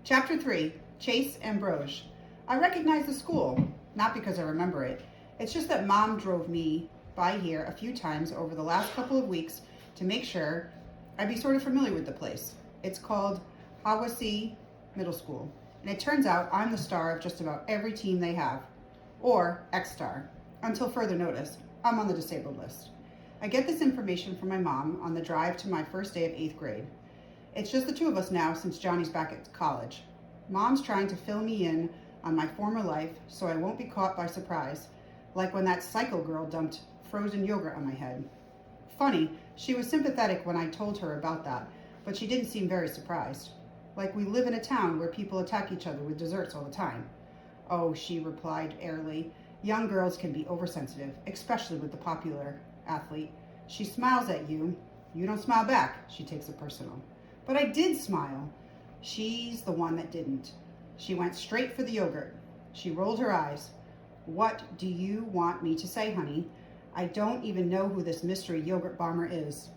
Chapter 3, Chase Ambrose. I recognize the school, not because I remember it. It's just that Mom drove me by here a few times over the last couple of weeks to make sure I'd be sort of familiar with the place. It's called Hawassi Middle School, and it turns out I'm the star of just about every team they have, or X-star. Until further notice, I'm on the disabled list. I get this information from my mom on the drive to my first day of 8th grade. It's just the two of us now since Johnny's back at college. Mom's trying to fill me in on my former life so I won't be caught by surprise, like when that psycho girl dumped frozen yogurt on my head. Funny, she was sympathetic when I told her about that, but she didn't seem very surprised. Like we live in a town where people attack each other with desserts all the time. Oh, she replied airily, young girls can be oversensitive, especially with the popular athlete. She smiles at you. You don't smile back. She takes it personal. But I did smile. She's the one that didn't. She went straight for the yogurt. She rolled her eyes. What do you want me to say, honey? I don't even know who this mystery yogurt bomber is.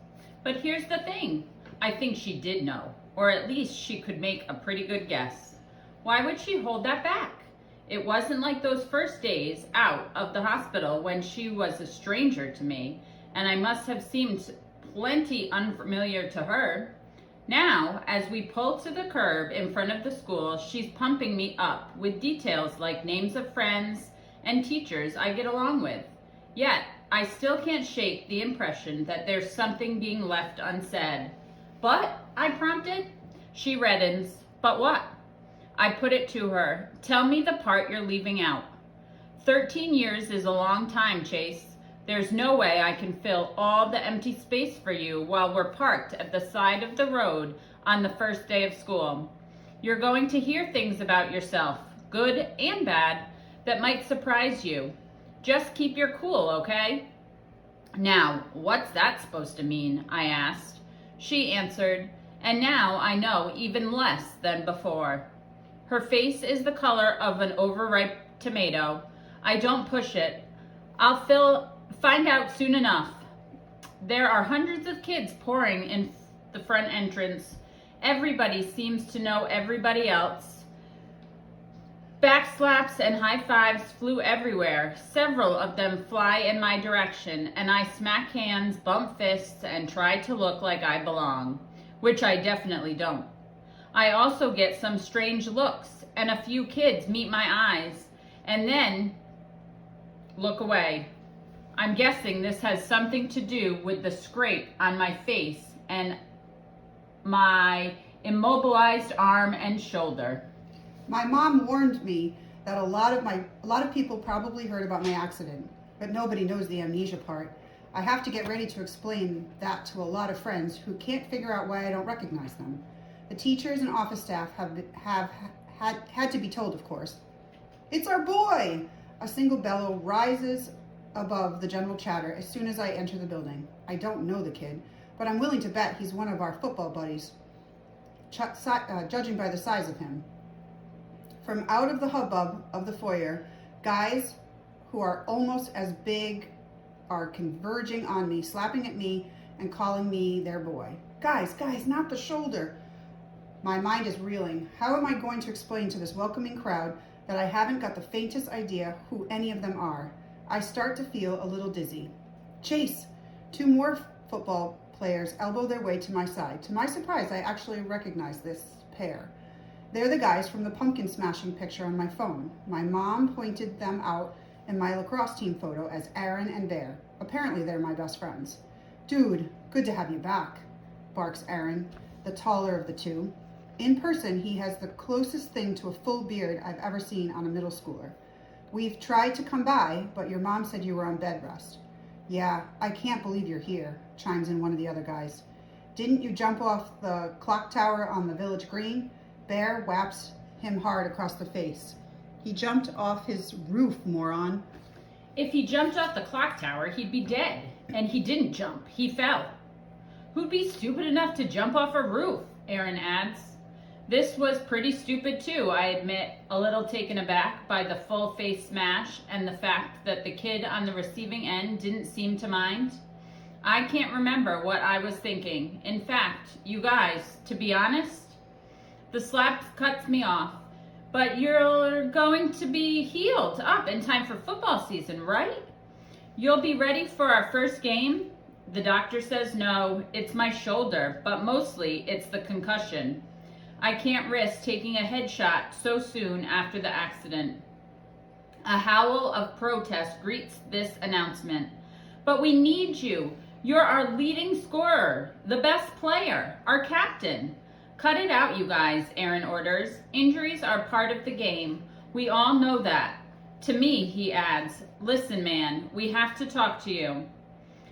But here's the thing. I think she did know, or at least she could make a pretty good guess. Why would she hold that back? It wasn't like those first days out of the hospital when she was a stranger to me, and I must have seemed plenty unfamiliar to her. Now, as we pull to the curb in front of the school, she's pumping me up with details like names of friends and teachers I get along with. Yet, I still can't shake the impression that there's something being left unsaid. But, I prompted. She reddens. But what? I put it to her. Tell me the part you're leaving out. 13 years is a long time, Chase. There's no way I can fill all the empty space for you while we're parked at the side of the road on the first day of school. You're going to hear things about yourself, good and bad, that might surprise you. Just keep your cool, okay? Now, what's that supposed to mean? I asked. She answered, and now I know even less than before. Her face is the color of an overripe tomato. I don't push it. I'll find out soon enough. There are hundreds of kids pouring in the front entrance. Everybody seems to know everybody else. Backslaps and high fives flew everywhere. Several of them fly in my direction, and I smack hands, bump fists, and try to look like I belong, which I definitely don't. I also get some strange looks, and a few kids meet my eyes, and then look away. I'm guessing this has something to do with the scrape on my face and my immobilized arm and shoulder. My mom warned me that a lot of people probably heard about my accident, but nobody knows the amnesia part. I have to get ready to explain that to a lot of friends who can't figure out why I don't recognize them. The teachers and office staff have had to be told, of course. It's our boy! A single bellow rises above the general chatter as soon as I enter the building. I don't know the kid, but I'm willing to bet he's one of our football buddies, judging by the size of him. From out of the hubbub of the foyer, guys who are almost as big are converging on me, slapping at me and calling me their boy. Guys, not the shoulder. My mind is reeling. How am I going to explain to this welcoming crowd that I haven't got the faintest idea who any of them are? I start to feel a little dizzy. Chase! 2 more football players elbow their way to my side. To my surprise, I actually recognize this pair. They're the guys from the pumpkin smashing picture on my phone. My mom pointed them out in my lacrosse team photo as Aaron and Bear. Apparently they're my best friends. Dude, good to have you back, barks Aaron, the taller of the two. In person, he has the closest thing to a full beard I've ever seen on a middle schooler. We've tried to come by, but your mom said you were on bed rest. Yeah, I can't believe you're here, chimes in one of the other guys. Didn't you jump off the clock tower on the village green? Bear whaps him hard across the face. He jumped off his roof, moron. If he jumped off the clock tower, he'd be dead. And he didn't jump, he fell. Who'd be stupid enough to jump off a roof? Aaron adds. This was pretty stupid too, I admit, a little taken aback by the full face smash and the fact that the kid on the receiving end didn't seem to mind. I can't remember what I was thinking. In fact, you guys, to be honest, The slap cuts me off. But you're going to be healed up in time for football season, right? You'll be ready for our first game? The doctor says no, it's my shoulder, but mostly it's the concussion. I can't risk taking a headshot so soon after the accident. A howl of protest greets this announcement. But we need you. You're our leading scorer, the best player, our captain. Cut it out, you guys, Aaron orders. Injuries are part of the game. We all know that. To me, he adds, listen, man, we have to talk to you.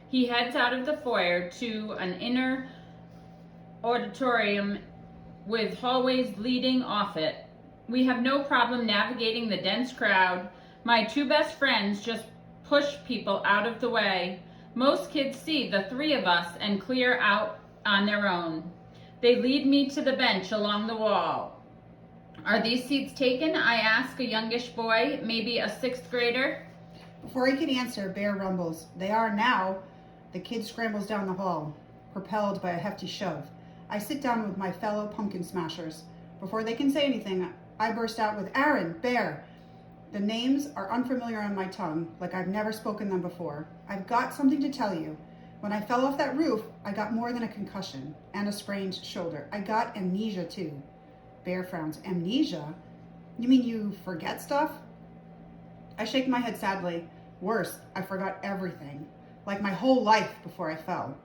He heads out of the foyer to an inner auditorium with hallways leading off it. We have no problem navigating the dense crowd. My two best friends just push people out of the way. Most kids see the three of us and clear out on their own. They lead me to the bench along the wall. Are these seats taken? I ask a youngish boy, maybe a sixth grader. Before he can answer, Bear rumbles. They are now. The kid scrambles down the hall, propelled by a hefty shove. I sit down with my fellow pumpkin smashers. Before they can say anything, I burst out with Aaron, Bear. The names are unfamiliar on my tongue, like I've never spoken them before. I've got something to tell you. When I fell off that roof, I got more than a concussion and a sprained shoulder. I got amnesia too. Bear frowns. Amnesia? You mean you forget stuff? I shake my head sadly. Worse, I forgot everything. Like my whole life before I fell.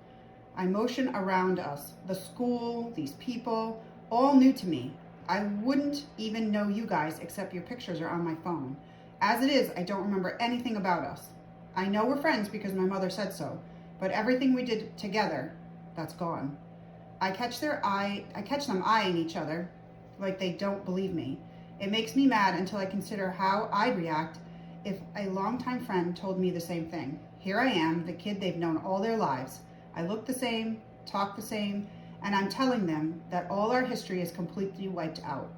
I motion around us. The school, these people, all new to me. I wouldn't even know you guys except your pictures are on my phone. As it is, I don't remember anything about us. I know we're friends because my mother said so. But everything we did together, that's gone. I catch them eyeing each other like they don't believe me. It makes me mad until I consider how I'd react if a longtime friend told me the same thing. Here I am, the kid they've known all their lives. I look the same, talk the same, and I'm telling them that all our history is completely wiped out.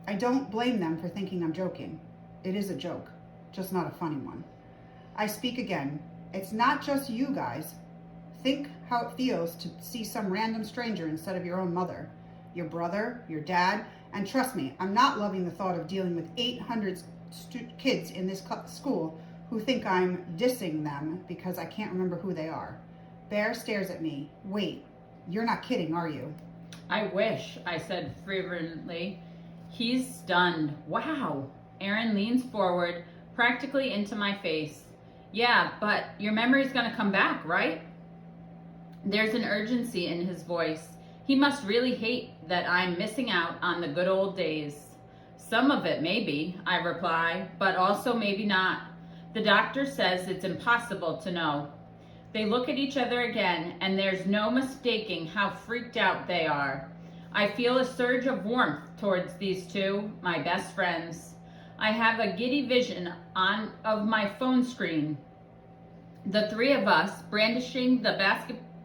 I don't blame them for thinking I'm joking. It is a joke, just not a funny one. I speak again. It's not just you guys. Think how it feels to see some random stranger instead of your own mother, your brother, your dad, and trust me, I'm not loving the thought of dealing with 800 kids in this school who think I'm dissing them because I can't remember who they are. Bear stares at me. Wait, you're not kidding, are you? I wish, I said fervently. He's stunned. Wow. Aaron leans forward, practically into my face. Yeah, but your memory's gonna come back, right? There's an urgency in his voice. He must really hate that I'm missing out on the good old days. Some of it maybe, I reply, but also maybe not. The doctor says it's impossible to know. They look at each other again, and there's no mistaking how freaked out they are. I feel a surge of warmth towards these two, my best friends. I have a giddy vision of my phone screen. The three of us brandishing the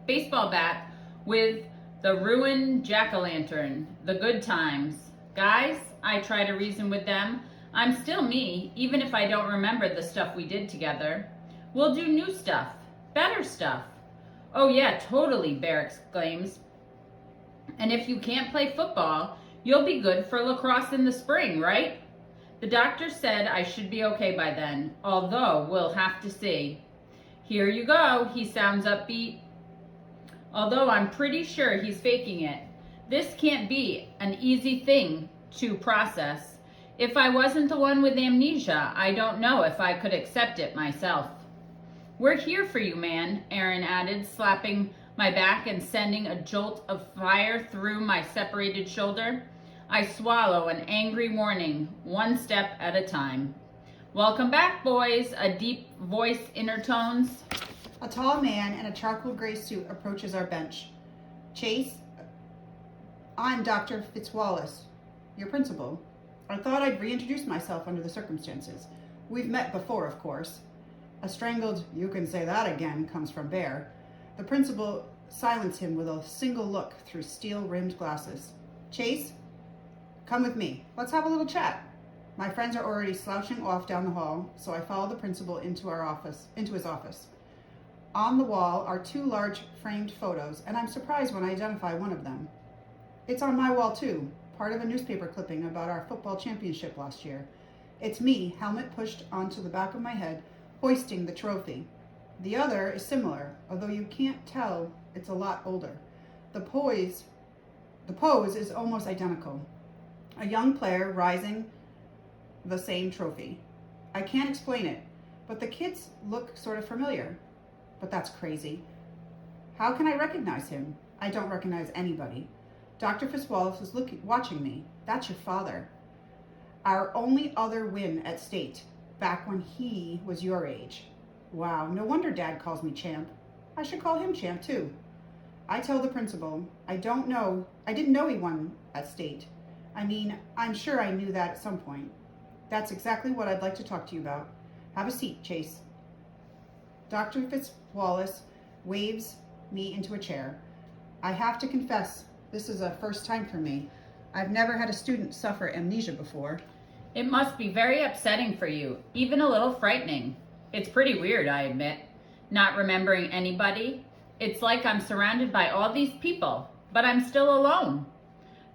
baseball bat with the ruined jack-o'-lantern. The good times. Guys, I try to reason with them. I'm still me, even if I don't remember the stuff we did together. We'll do new stuff. Better stuff. Oh yeah, totally, Bear exclaims. And if you can't play football, you'll be good for lacrosse in the spring, right? The doctor said I should be okay by then, although we'll have to see. Here you go, he sounds upbeat. Although I'm pretty sure he's faking it. This can't be an easy thing to process. If I wasn't the one with amnesia, I don't know if I could accept it myself. We're here for you, man, Aaron added, slapping my back and sending a jolt of fire through my separated shoulder. I swallow an angry warning, one step at a time. Welcome back, boys, a deep voice intertones. A tall man in a charcoal gray suit approaches our bench. Chase, I'm Dr. Fitzwallace, your principal. I thought I'd reintroduce myself under the circumstances. We've met before, of course. A strangled, "You can say that again," comes from Bear. The principal silenced him with a single look through steel-rimmed glasses. Chase, come with me. Let's have a little chat. My friends are already slouching off down the hall, so I follow the principal into his office. On the wall are two large framed photos, and I'm surprised when I identify one of them. It's on my wall too, part of a newspaper clipping about our football championship last year. It's me, helmet pushed onto the back of my head, hoisting the trophy. The other is similar, although you can't tell it's a lot older. The pose is almost identical. A young player rising the same trophy. I can't explain it, but the kids look sort of familiar. But that's crazy. How can I recognize him? I don't recognize anybody. Dr. Fitzwallace is watching me. That's your father. Our only other win at state, back when he was your age. Wow, no wonder Dad calls me champ. I should call him champ too. I tell the principal, I didn't know he won at state. I mean, I'm sure I knew that at some point. That's exactly what I'd like to talk to you about. Have a seat, Chase. Dr. Fitzwallace waves me into a chair. I have to confess, this is a first time for me. I've never had a student suffer amnesia before. It must be very upsetting for you, even a little frightening. It's pretty weird, I admit, not remembering anybody. It's like I'm surrounded by all these people, but I'm still alone.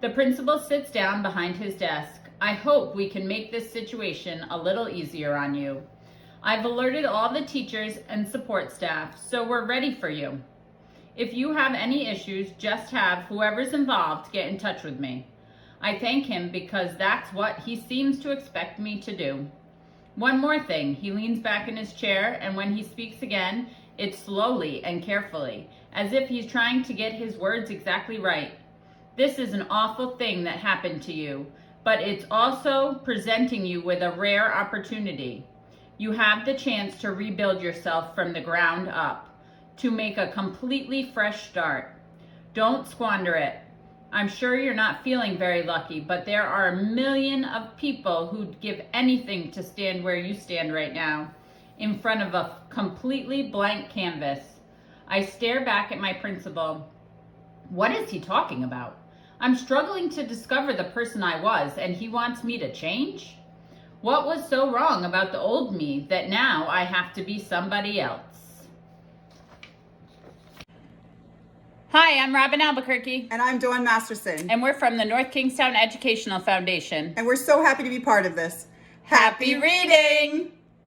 The principal sits down behind his desk. I hope we can make this situation a little easier on you. I've alerted all the teachers and support staff, so we're ready for you. If you have any issues, just have whoever's involved get in touch with me. I thank him because that's what he seems to expect me to do. One more thing, he leans back in his chair, and when he speaks again, it's slowly and carefully, as if he's trying to get his words exactly right. This is an awful thing that happened to you, but it's also presenting you with a rare opportunity. You have the chance to rebuild yourself from the ground up, to make a completely fresh start. Don't squander it. I'm sure you're not feeling very lucky, but there are a million of people who'd give anything to stand where you stand right now, in front of a completely blank canvas. I stare back at my principal. What is he talking about? I'm struggling to discover the person I was, and he wants me to change? What was so wrong about the old me that now I have to be somebody else? Hi, I'm Robin Albuquerque. And I'm Dawn Masterson. And we're from the North Kingstown Educational Foundation. And we're so happy to be part of this. Happy reading!